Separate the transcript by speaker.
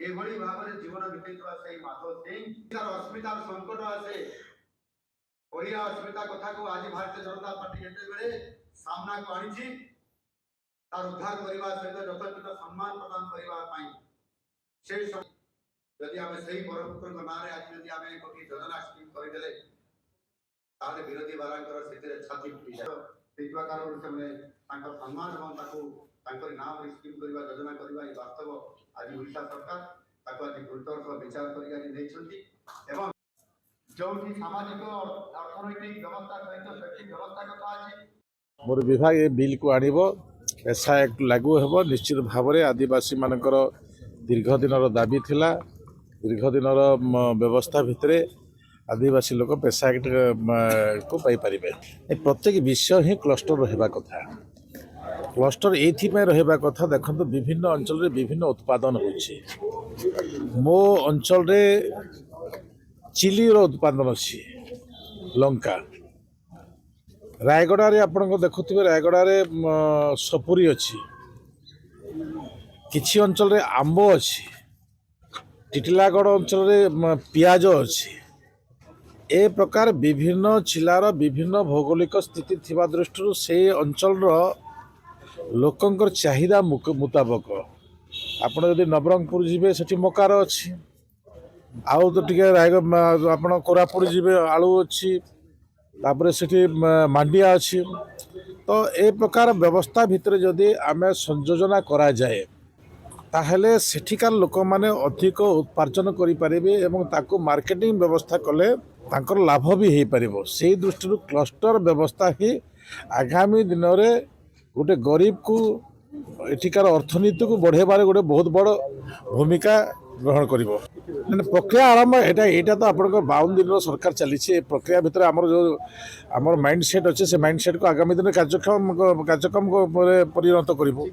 Speaker 1: एभली भाव में जीवन बिताइवा से माधव सिंह तार अस्मितार संकट आसे ओडिया अस्मिता कथा को आज भारतीय जनता पार्टी जेते बेले सामना को आनी तार उद्धार करने सहित यथोचित सम्मान प्रदान करने से यदि आम से बरपुत्र ना आज यदि आम गोटे योजना स्कीम करदे ताले विरोधी बाला से छाती फुटा कारण से सम्मान और नाम स्कीम करने योजना करने वास्तव आज ओडिशा सरकार आज गुरुतर विचार कर जो सामाजिक अर्थनैतिक व्यवस्था सहित शैक्षिक व्यवस्था कथा अच्छी
Speaker 2: मोर विभाग ए बिल को आनिबो पेशा एक्ट लागू हेबो निश्चित भाव में आदिवासी मानकर दीर्घ दिन दाबी थिला दीर्घ दिन व्यवस्था भितर आदिवासी लोक पेशा एक्ट को पाई परिबे प्रत्येक विषय ही क्लस्टर रहिबा कथा क्लस्टर एथि रहिबा कथा देखंतु विभिन्न अंचल रे विभिन्न उत्पादन होछि मो अंचल रे चिली रो उत्पादन अछि लंका रायगड़ा रे आपन देखुथिबे रायगड़ा रे सपुरी अछि किछि अंचल रे आंबो अछि टिटिलागढ़ अंचल रे पियाज अछि ए प्रकार विभिन्न जिलार विभिन्न भौगोलिक स्थिति थिबा दृष्टि से अंचल लोकंकर चाहिदा मुताबक आपण यदि नवरंगपुर जीवे सेठी मकार अछि आउ तो टिके आपण कोरापुट जीवे आलू अछि तापर सेठी मांडिया अछि तो ए प्रकार व्यवस्था भितर जदि आमे संयोजना करा जाए ताहले सेठिकार लोक माने अधिक उत्पार्जन करि परिबे एवं ताको मार्केटिंग व्यवस्था कले तांकर लाभ भी हो पारिबो से दृष्टि क्लस्टर व्यवस्था ही आगामी दिन में गोटे गरीब को एठिकार अर्थनीति को बढ़ेबार गोटे बहुत बड़ भूमिका ग्रहण करिबो प्रक्रिया आरंभ एटा तो आप 52 दिन सरकार चली प्रक्रिया भितर आमर जो आमर माइंड सेट अच्छे से माइंड सेट को आगामी दिन कार्यक्रम को परिणत करिबो।